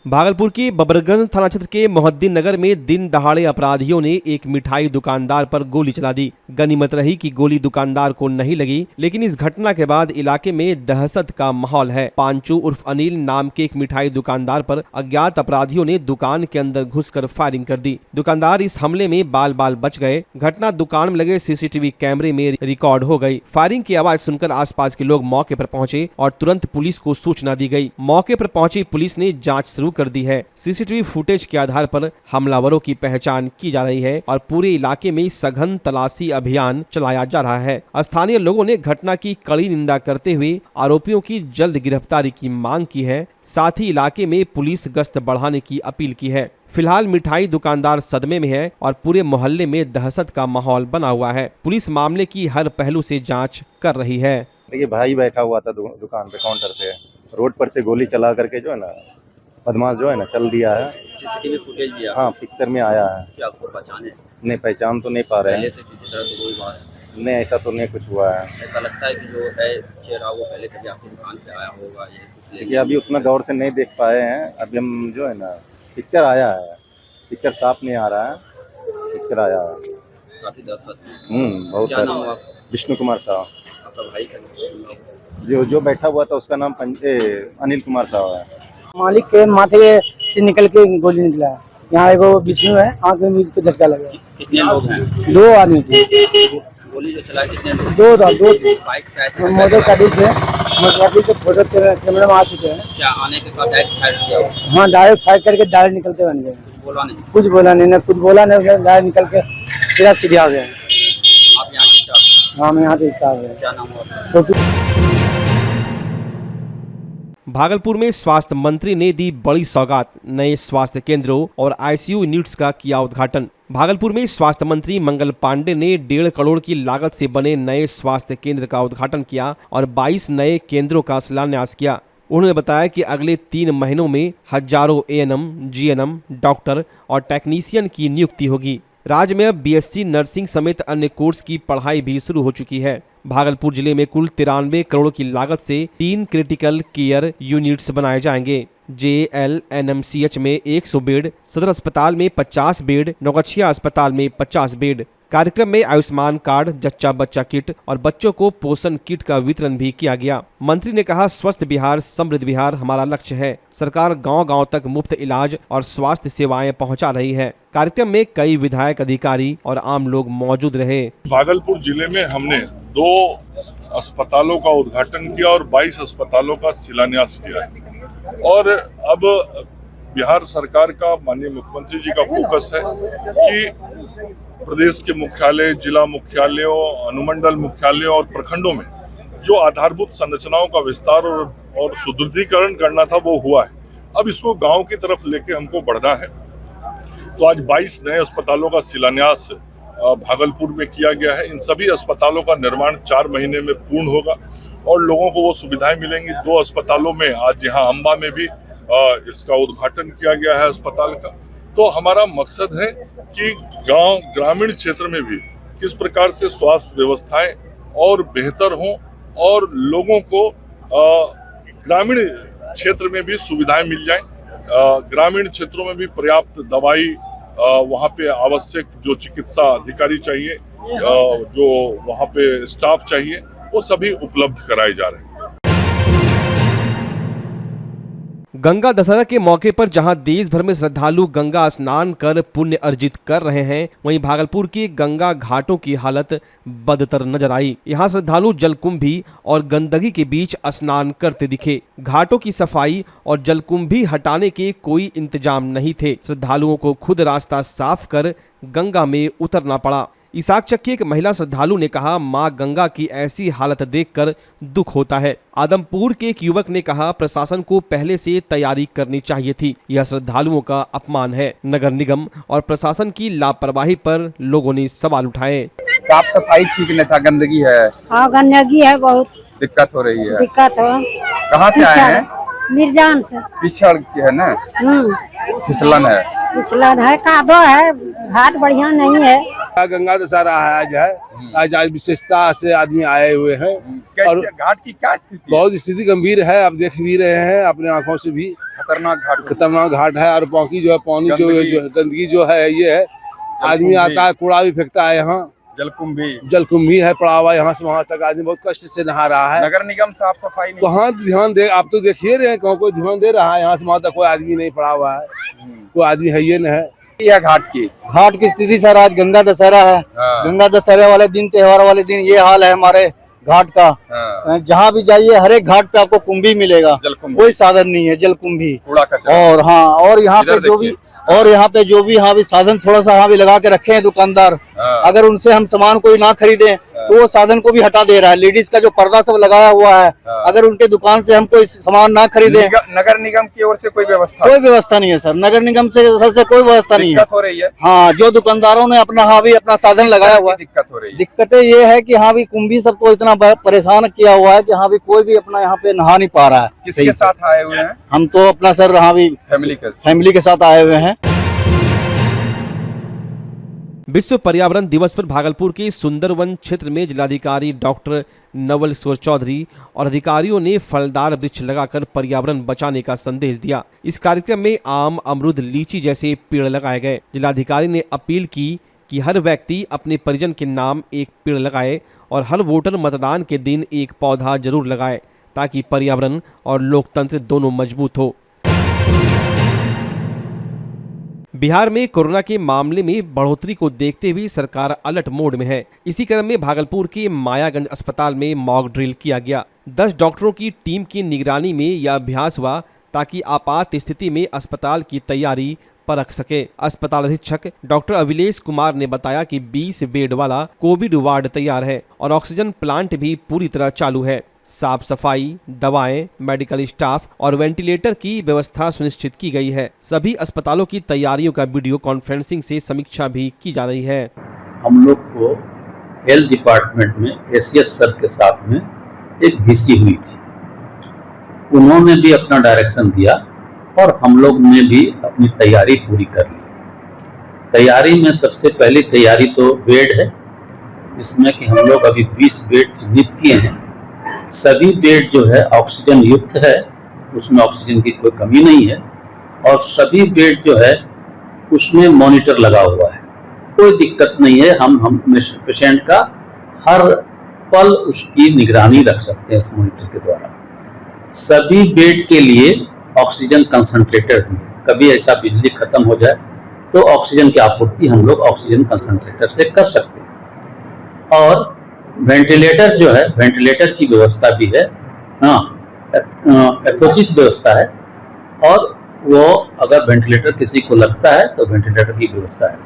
भागलपुर के बबरगंज थाना क्षेत्र के मोहद्दीन नगर में दिन दहाड़े अपराधियों ने एक मिठाई दुकानदार पर गोली चला दी। गनीमत रही कि गोली दुकानदार को नहीं लगी, लेकिन इस घटना के बाद इलाके में दहशत का माहौल है। पांचू उर्फ अनिल नाम के एक मिठाई दुकानदार पर अज्ञात अपराधियों ने दुकान के अंदर घुसकर फायरिंग कर दी। दुकानदार इस हमले में बाल बाल बच गए। घटना दुकान में लगे सीसीटीवी कैमरे में रिकॉर्ड हो गई। फायरिंग की आवाज सुनकर आसपास के लोग मौके पर पहुंचे और तुरंत पुलिस को सूचना दी गई। मौके पर पहुंची पुलिस ने जांच शुरू कर दी है। सीसीटीवी फुटेज के आधार पर हमलावरों की पहचान की जा रही है और पूरे इलाके में सघन तलाशी अभियान चलाया जा रहा है। स्थानीय लोगों ने घटना की कड़ी निंदा करते हुए आरोपियों की जल्द गिरफ्तारी की मांग की है। साथ ही इलाके में पुलिस गश्त बढ़ाने की अपील की है। फिलहाल मिठाई दुकानदार सदमे में है और पूरे मोहल्ले में दहशत का माहौल बना हुआ है। पुलिस मामले की हर पहलू से जांच कर रही है। देखिए, भाई बैठा हुआ था दुकान पे काउंटर पे, रोड पर से गोली चला करके जो है ना बदमाश जो है ना चल दिया है। सीसीटीवी फुटेज भी हाँ, पिक्चर में आया है। क्या आपको पहचाने? नहीं, पहचान तो नहीं पा रहे हैं। पहले से किसी तरह तो कोई बात नहीं, ऐसा तो नहीं कुछ हुआ है। ऐसा लगता है कि जो है चेहरा वो पहले कभी आपकी दुकान पे आया होगा। ये कुछ देखिए, अभी उतना गौर से नहीं देख पाए हैं। अभी हम जो है ना पिक्चर आया है, पिक्चर साफ नहीं आ रहा है, पिक्चर आया है। काफी दहशत बहुत। क्या नाम हुआ? विष्णु कुमार साहब। आपका भाई का जो बैठा हुआ था उसका नाम अनिल कुमार साहब है। मालिक के माथे से निकल के गोली निकला है। यहाँ एगो विष्णु है, आँख में भी उसको झटका लगा। कितने लोग हैं? 2 आदमी थे। गोली जो चला कितने लोग? 2 थे। बाइक शायद मोटर गाड़ी से फोटो कैमरा में आ चुके हैं। क्या आने के साथ डायरेक्ट फायर किया हो? हाँ, डायरेक्ट फायर करके डायरेक्ट निकलते बन गए। कुछ बोला नहीं? कुछ बोला नहीं, डायरेक्ट निकल के सीधा आ गए। आप यहाँ के स्टाफ? हाँ, मैं यहाँ पे स्टाफ है। क्या नाम हुआ? भागलपुर में स्वास्थ्य मंत्री ने दी बड़ी सौगात। नए स्वास्थ्य केंद्रों और आईसीयू यूनिट्स का किया उद्घाटन। भागलपुर में स्वास्थ्य मंत्री मंगल पांडे ने 1.5 करोड़ की लागत से बने नए स्वास्थ्य केंद्र का उद्घाटन किया और 22 नए केंद्रों का शिलान्यास किया। उन्होंने बताया कि अगले 3 महीनों में हजारों एएनएम, जीएनएम, डॉक्टर और टेक्नीशियन की नियुक्ति होगी। राज्य में अब बीएससी नर्सिंग समेत अन्य कोर्स की पढ़ाई भी शुरू हो चुकी है। भागलपुर जिले में कुल 93 करोड़ की लागत से 3 क्रिटिकल केयर यूनिट्स बनाए जाएंगे। JLNMCH में 100 बेड, सदर अस्पताल में 50 बेड, नौगछिया अस्पताल में 50 बेड। कार्यक्रम में आयुष्मान कार्ड, जच्चा बच्चा किट और बच्चों को पोषण किट का वितरण भी किया गया। मंत्री ने कहा, स्वस्थ बिहार समृद्ध बिहार हमारा लक्ष्य है। सरकार गांव-गांव तक मुफ्त इलाज और स्वास्थ्य सेवाएं पहुंचा रही है। कार्यक्रम में कई विधायक, अधिकारी और आम लोग मौजूद रहे। भागलपुर जिले में हमने 2 अस्पतालों का उद्घाटन किया और 22 अस्पतालों का शिलान्यास किया है। और अब बिहार सरकार का, माननीय मुख्यमंत्री जी का फोकस है कि प्रदेश के मुख्यालय, जिला मुख्यालयों, अनुमंडल मुख्यालयों और प्रखंडों में जो आधारभूत संरचनाओं का विस्तार और सुदृढ़ीकरण करना था वो हुआ है। अब इसको गांव की तरफ लेके हमको बढ़ना है। तो आज 22 नए अस्पतालों का शिलान्यास भागलपुर में किया गया है। इन सभी अस्पतालों का निर्माण 4 महीने में पूर्ण होगा और लोगों को वो सुविधाएं मिलेंगी। 2 अस्पतालों में आज यहाँ अम्बा में भी इसका उद्घाटन किया गया है अस्पताल का। तो हमारा मकसद है कि गांव, ग्रामीण क्षेत्र में भी किस प्रकार से स्वास्थ्य व्यवस्थाएं और बेहतर हों और लोगों को ग्रामीण क्षेत्र में भी सुविधाएं मिल जाएं। ग्रामीण क्षेत्रों में भी पर्याप्त दवाई, वहाँ पे आवश्यक जो चिकित्सा अधिकारी चाहिए, जो वहाँ पे स्टाफ चाहिए, वो सभी उपलब्ध कराए जा रहे हैं। गंगा दशहरा के मौके पर जहां देश भर में श्रद्धालु गंगा स्नान कर पुण्य अर्जित कर रहे हैं, वहीं भागलपुर के गंगा घाटों की हालत बदतर नजर आई। यहां श्रद्धालु जलकुंभी और गंदगी के बीच स्नान करते दिखे। घाटों की सफाई और जलकुंभी हटाने के कोई इंतजाम नहीं थे। श्रद्धालुओं को खुद रास्ता साफ कर गंगा में उतरना पड़ा। इसाक चक की एक महिला श्रद्धालु ने कहा, मां गंगा की ऐसी हालत देखकर दुख होता है। आदमपुर के एक युवक ने कहा, प्रशासन को पहले से तैयारी करनी चाहिए थी। यह श्रद्धालुओं का अपमान है। नगर निगम और प्रशासन की लापरवाही पर लोगों ने सवाल उठाए। साफ सफाई ठीक नहीं था, गंदगी है। हाँ, गंदगी है, बहुत दिक्कत हो रही है। दिक्कत हो। कहाँ से आए हैं? मिर्जान से। पिछड़ के है ना, फिसलन है। पिछला है, कादो है, घाट बढ़िया नहीं है। गंगा दशहरा है आज विशेषता से आदमी आए हुए हैं। और कैसे घाट की क्या स्थिति है? बहुत स्थिति गंभीर है, आप देख भी रहे हैं अपने आंखों से भी। खतरनाक घाट है। और पानी जो गंदगी जो है ये है, आदमी आता है कूड़ा भी फेंकता है यहाँ। जलकुंभी है पड़ा हुआ, यहाँ से वहाँ तक आदमी बहुत कष्ट से नहा रहा है। नगर निगम साफ सफाई नहीं, कहाँ ध्यान दे, आप तो देखिए रहे हैं कोई ध्यान दे रहा है। यहाँ से वहाँ तक कोई आदमी नहीं पड़ा हुआ है, कोई आदमी है ये न है। यह घाट की स्थिति सर, आज गंगा दशहरा है। गंगा दशहरे वाले दिन, त्योहार वाले दिन ये हाल है हमारे घाट का। जहाँ भी जाइए हर एक घाट पे आपको कुंभी मिलेगा, कोई साधन नहीं है, जलकुंभी। और हाँ, और यहाँ पे जो भी यहाँ भी साधन थोड़ा सा यहाँ भी लगा के रखे हैं दुकानदार, अगर उनसे हम सामान कोई ना खरीदें तो वो साधन को भी हटा दे रहा है। लेडीज का जो पर्दा सब लगाया हुआ है, अगर उनके दुकान से हम कोई सामान ना खरीदें, नगर निगम की ओर से कोई व्यवस्था नहीं है सर। नगर निगम से कोई व्यवस्था नहीं है। दिक्कत हो रही है। हाँ, जो दुकानदारों ने अपना साधन लगाया हुआ है, दिक्कत हो रही है। दिक्कतें ये है कि हाँ भी कुंभी सबको इतना परेशान किया हुआ है कि हाँ भी कोई भी अपना यहाँ पे नहा नहीं पा रहा है। किसके साथ आए हुए हैं? हम तो अपना सर हाँ भी फैमिली के साथ आए हुए हैं। विश्व पर्यावरण दिवस पर भागलपुर के सुंदरवन क्षेत्र में जिलाधिकारी डॉक्टर नवल किशोर चौधरी और अधिकारियों ने फलदार वृक्ष लगाकर पर्यावरण बचाने का संदेश दिया। इस कार्यक्रम में आम, अमरूद, लीची जैसे पेड़ लगाए गए। जिलाधिकारी ने अपील की कि हर व्यक्ति अपने परिजन के नाम एक पेड़ लगाए और हर वोटर मतदान के दिन एक पौधा जरूर लगाए, ताकि पर्यावरण और लोकतंत्र दोनों मजबूत हो। बिहार में कोरोना के मामले में बढ़ोतरी को देखते हुए सरकार अलर्ट मोड में है। इसी क्रम में भागलपुर के मायागंज अस्पताल में मॉक ड्रिल किया गया। 10 डॉक्टरों की टीम की निगरानी में यह अभ्यास हुआ ताकि आपात स्थिति में अस्पताल की तैयारी परख सके। अस्पताल अधीक्षक डॉक्टर अभिलेश कुमार ने बताया कि 20 बेड वाला कोविड वार्ड तैयार है और ऑक्सीजन प्लांट भी पूरी तरह चालू है। साफ सफाई, दवाएं, मेडिकल स्टाफ और वेंटिलेटर की व्यवस्था सुनिश्चित की गई है। सभी अस्पतालों की तैयारियों का वीडियो कॉन्फ्रेंसिंग से समीक्षा भी की जा रही है। हम लोग को हेल्थ डिपार्टमेंट में एसीएस सर के साथ में एक वीसी हुई थी, उन्होंने भी अपना डायरेक्शन दिया और हम लोग ने भी अपनी तैयारी पूरी कर ली। तैयारी में सबसे पहली तैयारी तो बेड है, जिसमें कि हम लोग अभी 20 बेड चिन्हित किए हैं। सभी बेड जो है ऑक्सीजन युक्त है, उसमें ऑक्सीजन की कोई कमी नहीं है और सभी बेड जो है उसमें मॉनिटर लगा हुआ है, कोई दिक्कत नहीं है। हम पेशेंट का हर पल उसकी निगरानी रख सकते हैं इस मॉनिटर के द्वारा। सभी बेड के लिए ऑक्सीजन कंसंट्रेटर भी है, कभी ऐसा बिजली खत्म हो जाए तो ऑक्सीजन की आपूर्ति हम लोग ऑक्सीजन कंसंट्रेटर से कर सकते हैं। और वेंटिलेटर जो है, वेंटिलेटर की व्यवस्था भी है, यथोचित व्यवस्था है और वो अगर वेंटिलेटर किसी को लगता है तो वेंटिलेटर की व्यवस्था है।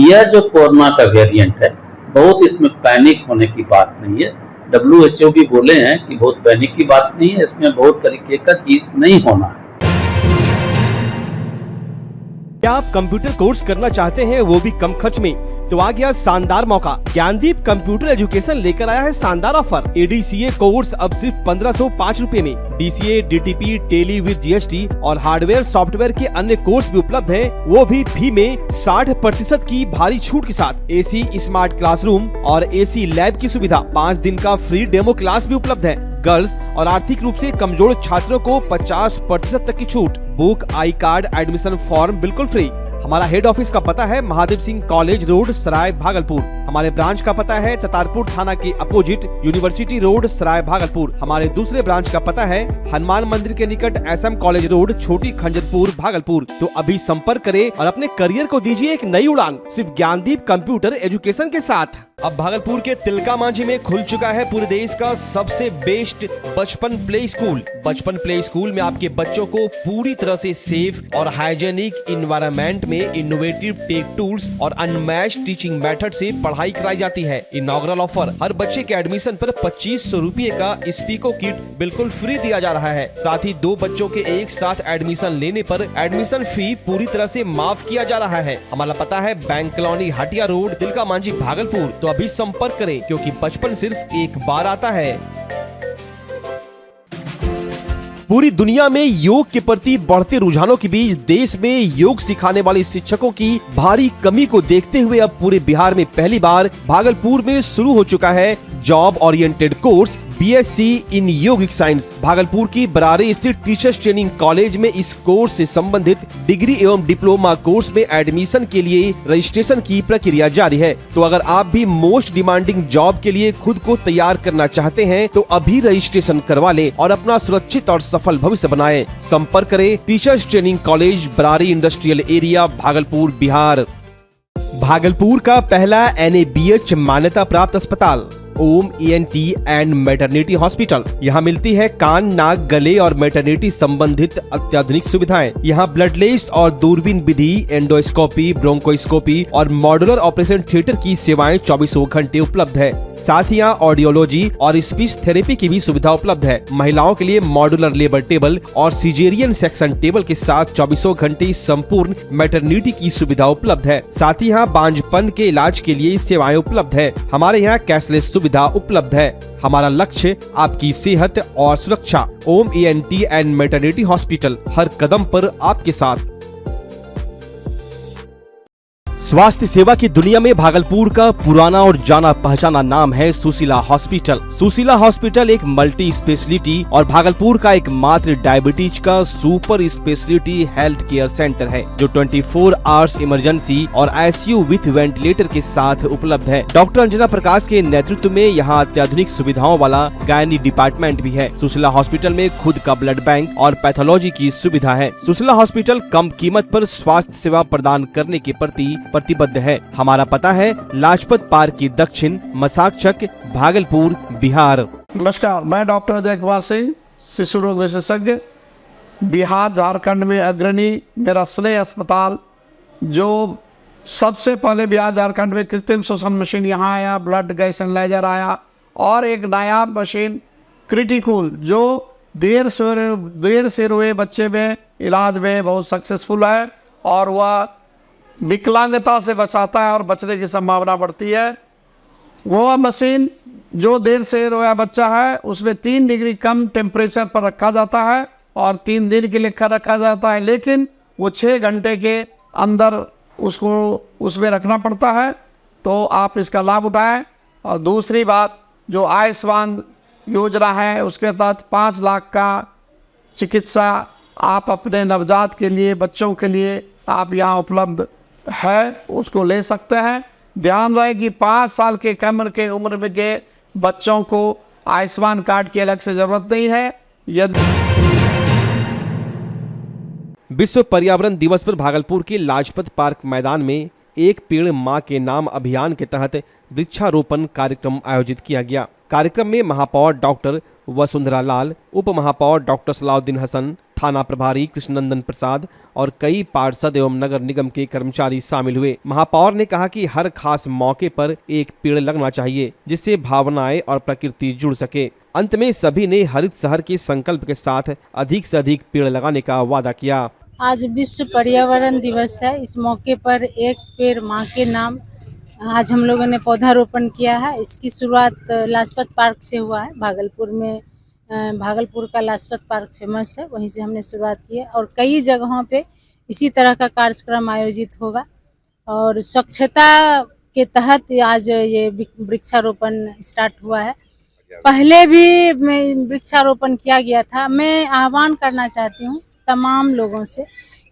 यह जो कोरोना का वेरिएंट है, बहुत इसमें पैनिक होने की बात नहीं है। WHO भी बोले हैं कि बहुत पैनिक की बात नहीं है, इसमें बहुत तरीके का चीज नहीं होना है। क्या आप कंप्यूटर कोर्स करना चाहते हैं, वो भी कम खर्च में? तो आ गया शानदार मौका। ज्ञानदीप कंप्यूटर एजुकेशन लेकर आया है शानदार ऑफर। ADCA कोर्स अब सिर्फ 1505 रुपए में। DCA, DTP, Tally with GST और हार्डवेयर सॉफ्टवेयर के अन्य कोर्स भी उपलब्ध हैं, वो भी फी में 60% की भारी छूट के साथ। AC स्मार्ट क्लासरूम और AC लैब की सुविधा, 5 दिन का फ्री डेमो क्लास भी उपलब्ध है। गर्ल्स और आर्थिक रूप से कमजोर छात्रों को 50% तक की छूट। Book, I card, admission form बिल्कुल फ्री। हमारा हेड ऑफिस का पता है महादेव सिंह कॉलेज रोड, सराय भागलपुर। हमारे ब्रांच का पता है ततारपुर थाना के अपोजिट यूनिवर्सिटी रोड, सराय भागलपुर। हमारे दूसरे ब्रांच का पता है हनुमान मंदिर के निकट SM कॉलेज रोड, छोटी खंजरपुर, भागलपुर। तो अभी संपर्क करें और अपने करियर को दीजिए एक नई उड़ान, सिर्फ ज्ञानदीप कंप्यूटर एजुकेशन के साथ। अब भागलपुर के तिलका मांझी में खुल चुका है पूरे देश का सबसे बेस्ट बचपन प्ले स्कूल। बचपन प्ले स्कूल में आपके बच्चों को पूरी तरह से सेफ और हाइजेनिक इन्वायरमेंट में इनोवेटिव टेक टूल्स और अनमैच्ड टीचिंग मेथड से पढ़ाई कराई जाती है। इनॉग्रल ऑफर, हर बच्चे के एडमिशन पर 2500 रुपए का स्पीको किट बिल्कुल फ्री दिया जा रहा है। साथ ही 2 बच्चों के एक साथ एडमिशन लेने पर एडमिशन फी पूरी तरह से माफ किया जा रहा है। हमारा पता है bank colony, Hatia road, Tilka Manjhi, Bhagalpur. तो अभी संपर्क करें, क्योंकि बचपन सिर्फ एक बार आता है। पूरी दुनिया में योग के प्रति बढ़ते रुझानों के बीच देश में योग सिखाने वाले शिक्षकों की भारी कमी को देखते हुए अब पूरे बिहार में पहली बार भागलपुर में शुरू हो चुका है job oriented course BSc in yogic science. Bhagalpur की बरारे स्थित टीचर्स ट्रेनिंग कॉलेज में इस कोर्स से संबंधित डिग्री एवं डिप्लोमा कोर्स में एडमिशन के लिए रजिस्ट्रेशन की प्रक्रिया जारी है। तो अगर आप भी मोस्ट डिमांडिंग जॉब के लिए खुद को तैयार करना चाहते हैं तो अभी रजिस्ट्रेशन करवा लें और अपना सुरक्षित और सफल भविष्य बनाएं। संपर्क करें teachers training college Barari industrial area Bhagalpur Bihar. Bhagalpur का पहला NABH मान्यता प्राप्त अस्पताल ओम ENT एंड मैटरनिटी हॉस्पिटल। यहाँ मिलती है कान, नाक, गले और मैटरनिटी संबंधित अत्याधुनिक सुविधाएं। यहाँ ब्लडलेस और दूरबीन विधि, एंडोस्कोपी, ब्रोंकोस्कोपी और मॉड्यूलर ऑपरेशन थिएटर की सेवाएं 24 घंटे उपलब्ध है। साथ ही यहाँ ऑडियोलॉजी और स्पीच थेरेपी की भी सुविधा उपलब्ध है। महिलाओं के लिए मॉड्यूलर लेबर टेबल और सिजेरियन सेक्शन टेबल के साथ 24 घंटे संपूर्ण मैटरनिटी की सुविधा उपलब्ध है। साथ ही यहाँ बांझपन के इलाज के लिए सेवाएं उपलब्ध है। हमारे यहाँ कैशलेस सुविधा उपलब्ध है। हमारा लक्ष्य आपकी सेहत और सुरक्षा। ओम ENT एंड मैटरनिटी हॉस्पिटल, हर कदम पर आपके साथ। स्वास्थ्य सेवा की दुनिया में भागलपुर का पुराना और जाना पहचाना नाम है सुशीला हॉस्पिटल। सुशीला हॉस्पिटल एक मल्टी स्पेशलिटी और भागलपुर का एकमात्र डायबिटीज का super speciality health care centre है जो 24 आवर्स इमरजेंसी और ICU विथ वेंटिलेटर के साथ उपलब्ध है। डॉक्टर अंजना प्रकाश के नेतृत्व में यहाँ अत्याधुनिक सुविधाओं वाला गायनी डिपार्टमेंट भी है। सुशीला हॉस्पिटल में खुद का ब्लड बैंक और पैथोलॉजी की सुविधा है। सुशीला हॉस्पिटल कम कीमत पर स्वास्थ्य सेवा प्रदान करने के प्रति प्रतिबद्ध है। हमारा पता है लाजपत पार्क की दक्षिण, मसाकचक, भागलपुर, बिहार। नमस्कार, मैं डॉक्टर अजय कुमार सिंह, शिशु रोग विशेषज्ञ, बिहार झारखंड में अग्रणी मेरा स्नेह अस्पताल जो सबसे पहले बिहार झारखंड में कृत्रिम श्वसन मशीन यहाँ आया, ब्लड गैस एनालाइजर आया और एक नायाब मशीन क्रिटिकल जो देर से रोए बच्चे में इलाज में बहुत सक्सेसफुल है और वह विकलांगता से बचाता है और बचने की संभावना बढ़ती है। वो मशीन जो देर से रोया बच्चा है उसमें 3 डिग्री कम टेम्परेचर पर रखा जाता है और 3 दिन के लिए रखा जाता है, लेकिन वो 6 घंटे के अंदर उसको उसमें रखना पड़ता है। तो आप इसका लाभ उठाएं। और दूसरी बात, जो आयुष्मान योजना है उसके तहत 5 लाख का चिकित्सा आप अपने नवजात के लिए, बच्चों के लिए आप यहाँ उपलब्ध है, उसको ले सकते हैं। ध्यान रहे कि 5 साल के कम के उम्र में के बच्चों को आयुष्मान कार्ड की अलग से जरूरत नहीं है। यदि विश्व पर्यावरण दिवस पर भागलपुर के लाजपत पार्क मैदान में एक पेड़ मां के नाम अभियान के तहत वृक्षारोपण कार्यक्रम आयोजित किया गया। कार्यक्रम में महापौर डॉक्टर वसुंधरा लाल, उप महापौर डॉक्टर सलाउद्दीन हसन, थाना प्रभारी कृष्णनंदन प्रसाद और कई पार्षद एवं नगर निगम के कर्मचारी शामिल हुए। महापौर ने कहा कि हर खास मौके पर एक पेड़ लगना चाहिए जिससे भावनाएं और प्रकृति जुड़ सके। अंत में सभी ने हरित शहर के संकल्प के साथ अधिक से अधिक पेड़ लगाने का वादा किया। आज विश्व पर्यावरण दिवस है। इस मौके पर एक पेड़ माँ के नाम आज हम लोगों ने पौधारोपण किया है। इसकी शुरुआत लाजपत पार्क से हुआ है। भागलपुर में भागलपुर का लाजपत पार्क फेमस है, वहीं से हमने शुरुआत की है और कई जगहों पे इसी तरह का कार्यक्रम आयोजित होगा। और स्वच्छता के तहत आज ये वृक्षारोपण स्टार्ट हुआ है। पहले भी वृक्षारोपण किया गया था। मैं आह्वान करना चाहती हूँ तमाम लोगों से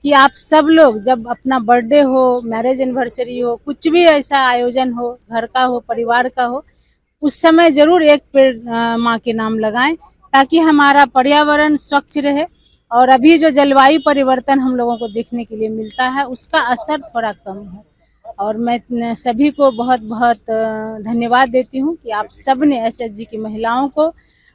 कि आप सब लोग जब अपना बर्थडे हो, मैरिज एनिवर्सरी हो, कुछ भी ऐसा आयोजन हो, घर का हो, परिवार का हो, उस समय जरूर एक पेड़ माँ के नाम लगाएं ताकि हमारा पर्यावरण स्वच्छ रहे। और अभी जो जलवायु परिवर्तन हम लोगों को देखने के लिए मिलता है उसका असर थोड़ा कम हो। और मैं सभी को बहुत बहुत धन्यवाद देती हूँ कि आप सब ने SHG की महिलाओं को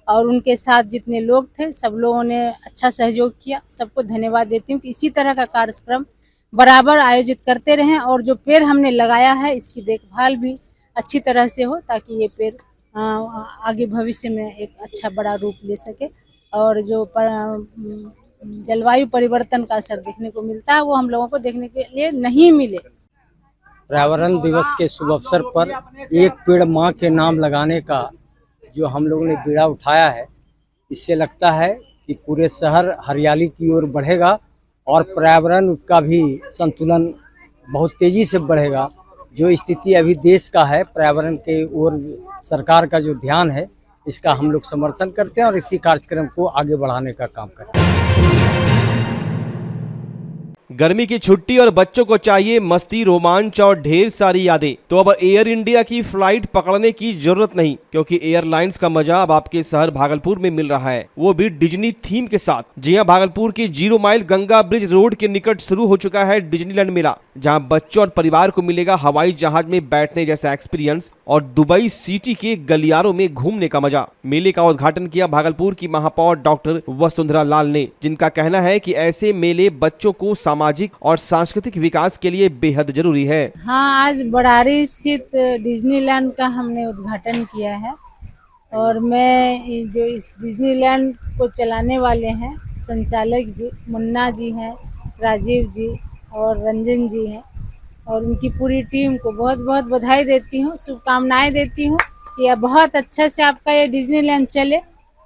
और उनके साथ जितने लोग थे सब लोगों ने अच्छा सहयोग किया। सबको धन्यवाद देती हूँ कि इसी तरह का कार्यक्रम बराबर आयोजित करते रहें और जो पेड़ हमने लगाया है इसकी देखभाल भी अच्छी तरह से हो ताकि ये पेड़ आगे भविष्य में एक अच्छा बड़ा रूप ले सके। और जो जलवायु परिवर्तन का असर देखने को मिलता है वो हम लोगों को देखने के लिए नहीं मिले। पर्यावरण दिवस के शुभ अवसर पर एक पेड़ माँ के नाम लगाने का जो हम लोगों ने बीड़ा उठाया है, इससे लगता है कि पूरे शहर हरियाली की ओर बढ़ेगा और पर्यावरण का भी संतुलन बहुत तेजी से बढ़ेगा। जो स्थिति अभी देश का है, पर्यावरण के ओर सरकार का जो ध्यान है, इसका हम लोग समर्थन करते हैं और इसी कार्यक्रम को आगे बढ़ाने का काम करते हैं। गर्मी की छुट्टी और बच्चों को चाहिए मस्ती, रोमांच और ढेर सारी यादें। तो अब एयर इंडिया की फ्लाइट पकड़ने की जरूरत नहीं, क्योंकि एयरलाइंस का मजा अब आपके शहर भागलपुर में मिल रहा है, वो भी डिज्नी थीम के साथ। जी हां, भागलपुर के 0 माइल गंगा ब्रिज रोड के निकट शुरू हो चुका है डिज्नीलैंड मेला, जहां बच्चों और परिवार को मिलेगा हवाई जहाज में बैठने जैसा एक्सपीरियंस और दुबई सिटी के गलियारों में घूमने का मजा। मेले का उद्घाटन किया भागलपुर की महापौर डॉक्टर वसुंधरा लाल ने, जिनका कहना है कि ऐसे मेले बच्चों को सामाजिक और सांस्कृतिक विकास के लिए बेहद जरूरी है। हाँ, आज बड़ारी स्थित डिज्नीलैंड का हमने उद्घाटन किया है और मैं जो इस डिज्नीलैंड को चलाने वाले हैं संचालक जी मुन्ना जी हैं, राजीव जी और रंजन जी हैं और उनकी पूरी टीम को बहुत बहुत बधाई देती हूँ, शुभकामनाएं देती हूँ कि बहुत अच्छा से आपका ये डिज्नीलैंड चले।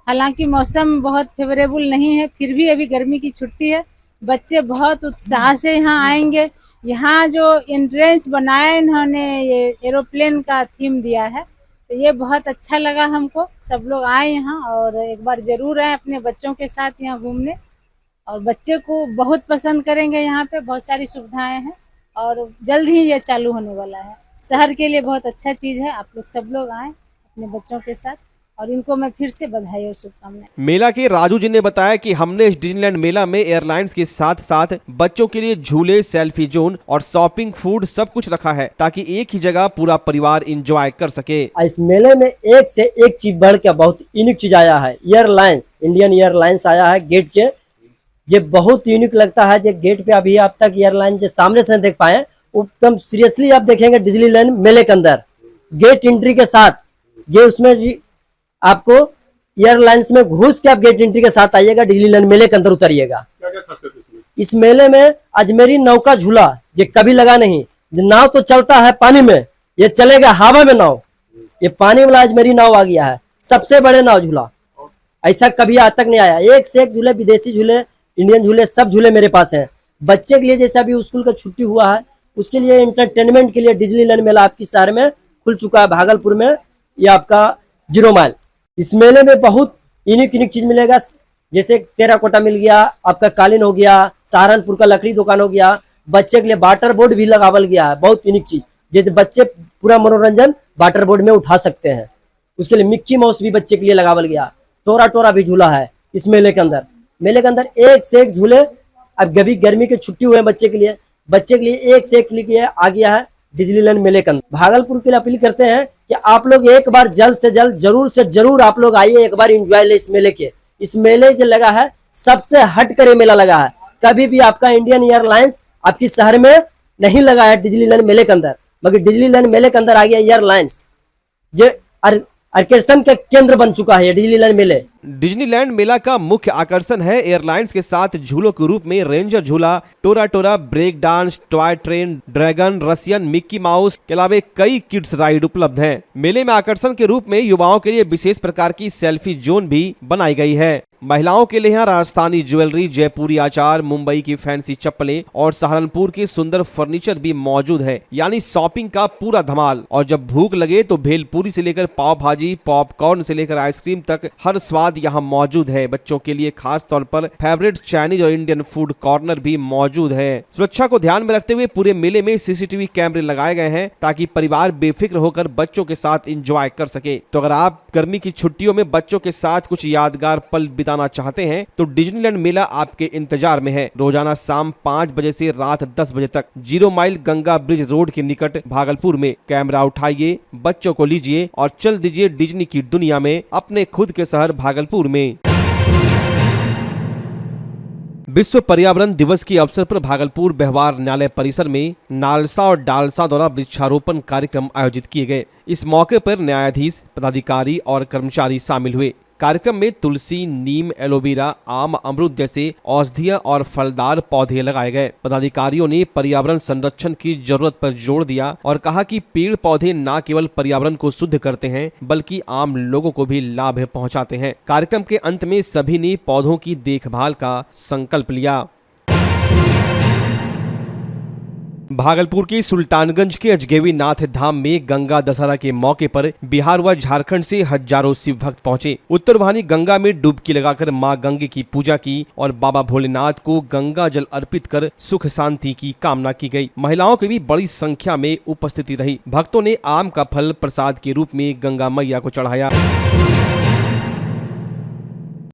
हालांकि मौसम बहुत फेवरेबल नहीं है, फिर भी अभी गर्मी की छुट्टी है, बच्चे बहुत उत्साह से यहाँ आएंगे। यहाँ जो एंट्रेंस बनाया इन्होंने, ये एरोप्लेन का थीम दिया है, तो ये बहुत अच्छा लगा हमको। सब लोग आए यहाँ और एक बार जरूर आए अपने बच्चों के साथ यहाँ घूमने, और बच्चे को बहुत पसंद करेंगे। यहाँ पे बहुत सारी सुविधाएं हैं और जल्द ही ये चालू होने वाला है। शहर के लिए बहुत अच्छा चीज़ है, आप लोग सब लोग आए अपने बच्चों के साथ और इनको मैं फिर से बधाई और शुभकामनाएं। मेला के राजू जी ने बताया कि हमने इस डिज्नीलैंड मेला में एयरलाइंस के साथ साथ बच्चों के लिए झूले, सेल्फी जोन और शॉपिंग, फूड सब कुछ रखा है, ताकि एक ही जगह पूरा परिवार एंजॉय कर सके। इस मेले में एक से एक चीज बढ़ के बहुत यूनिक चीज आया है। एयरलाइंस, इंडियन एयरलाइंस आया है गेट के, ये बहुत यूनिक लगता है। जो गेट पे अभी आप तक एयरलाइन जो सामने से नहीं देख पाए, एकदम सीरियसली आप देखेंगे डिज्नीलैंड मेले के अंदर गेट एंट्री के साथ। ये उसमें आपको एयरलाइंस में घुस के आप गेट एंट्री के साथ आइएगा, डिज्नीलैंड मेले के अंदर उतरिएगा। इस मेले में अजमेरी नौका झूला ये कभी लगा नहीं। नाव तो चलता है पानी में, ये चलेगा हवा में नाव। ये पानी वाला अजमेरी नाव आ गया है, सबसे बड़े नाव झूला, ऐसा कभी आज तक नहीं आया। एक से एक झूले, विदेशी झूले, इंडियन झूले, सब झूले मेरे पास हैं। बच्चे के लिए जैसे अभी स्कूल का छुट्टी हुआ है, उसके लिए एंटरटेनमेंट के लिए डिज्नीलैंड मेला आपकी शहर में खुल चुका है, भागलपुर में। ये आपका 0 माइल। इस मेले में बहुत यूनिक चीज मिलेगा, जैसे टेराकोटा मिल गया, आपका कालीन हो गया, सहारनपुर का लकड़ी दुकान हो गया, बच्चे के लिए वाटर बोर्ड भी लगावल गया है, बहुत यूनिक चीज, जैसे बच्चे पूरा मनोरंजन वाटर बोर्ड में उठा सकते हैं। उसके लिए मिक्की माउस भी बच्चे के लिए लगावल गया, टोरा भी झूला है इस मेले के अंदर। मेले के अंदर एक से एक झूले। अब कभी गर्मी की छुट्टी हुए बच्चे के लिए एक से एक लिए आ गया है डिज्नीलैंड मेले के अंदर। भागलपुर के लिए अपील करते हैं कि आप लोग एक बार जल्द से जल्द जरूर से जरूर आप लोग आइए, एक बार एंजॉय ले इस मेले के। इस मेले जो लगा है सबसे हट कर मेला लगा है, कभी भी आपका इंडियन एयरलाइंस आपकी शहर में नहीं लगा है डिज्नीलैंड मेले के अंदर, मगर डिज्नीलैंड मेले के अंदर आ गया एयरलाइंस, जो आकर्षण का केंद्र बन चुका है डिज्नीलैंड मेले। डिज्नीलैंड मेला का मुख्य आकर्षण है एयरलाइंस के साथ झूलों के रूप में रेंजर झूला, टोरा, break dance, toy train, dragon, Russian, Mickey Mouse के अलावा कई किड्स राइड उपलब्ध हैं। मेले में आकर्षण के रूप में युवाओं के लिए विशेष प्रकार की सेल्फी जोन भी बनाई गई है। महिलाओं के लिए यहाँ राजस्थानी ज्वेलरी, जयपुरी अचार, मुंबई की फैंसी चप्पलें और सहारनपुर के सुंदर फर्नीचर भी मौजूद है, यानी शॉपिंग का पूरा धमाल। और जब भूख लगे तो भेलपूरी से लेकर पाव भाजी, पॉपकॉर्न से लेकर आइसक्रीम तक हर स्वाद यहाँ मौजूद है। बच्चों के लिए खास तौर पर फेवरेट चाइनीज और इंडियन फूड कॉर्नर भी मौजूद है। सुरक्षा को ध्यान में रखते हुए पूरे मेले में CCTV कैमरे लगाए गए हैं, ताकि परिवार बेफिक्र होकर बच्चों के साथ एंजॉय कर सके। तो अगर आप गर्मी की छुट्टियों में बच्चों के साथ कुछ यादगार पल बिताना चाहते हैं तो डिज्नीलैंड मेला आपके इंतजार में है। रोजाना शाम 5 बजे से रात 10 बजे तक 0 माइल गंगा ब्रिज रोड के निकट भागलपुर में। कैमरा उठाइए, बच्चों को लीजिए और चल दीजिए डिज्नी की दुनिया में, अपने खुद के शहर भागलपुर में। विश्व पर्यावरण दिवस के अवसर पर भागलपुर व्यवहार न्यायालय परिसर में नालसा और डालसा द्वारा वृक्षारोपण कार्यक्रम आयोजित किए गए। इस मौके पर न्यायाधीश, पदाधिकारी और कर्मचारी शामिल हुए। कार्यक्रम में तुलसी, नीम, एलोवेरा, आम, अमरूद जैसे औषधीय और फलदार पौधे लगाए गए। पदाधिकारियों ने पर्यावरण संरक्षण की जरूरत पर जोर दिया और कहा कि पेड़ पौधे न केवल पर्यावरण को शुद्ध करते हैं बल्कि आम लोगों को भी लाभ पहुंचाते हैं। कार्यक्रम के अंत में सभी ने पौधों की देखभाल का संकल्प लिया। भागलपुर के सुल्तानगंज के अजगैवी नाथ धाम में गंगा दशहरा के मौके पर बिहार व झारखंड से हजारों शिव भक्त पहुंचे। उत्तरवाहिनी गंगा में डुबकी लगाकर मां गंगे की पूजा की और बाबा भोलेनाथ को गंगा जल अर्पित कर सुख शांति की कामना की गई। महिलाओं की भी बड़ी संख्या में उपस्थिति रही। भक्तों ने आम का फल प्रसाद के रूप में गंगा मैया को चढ़ाया।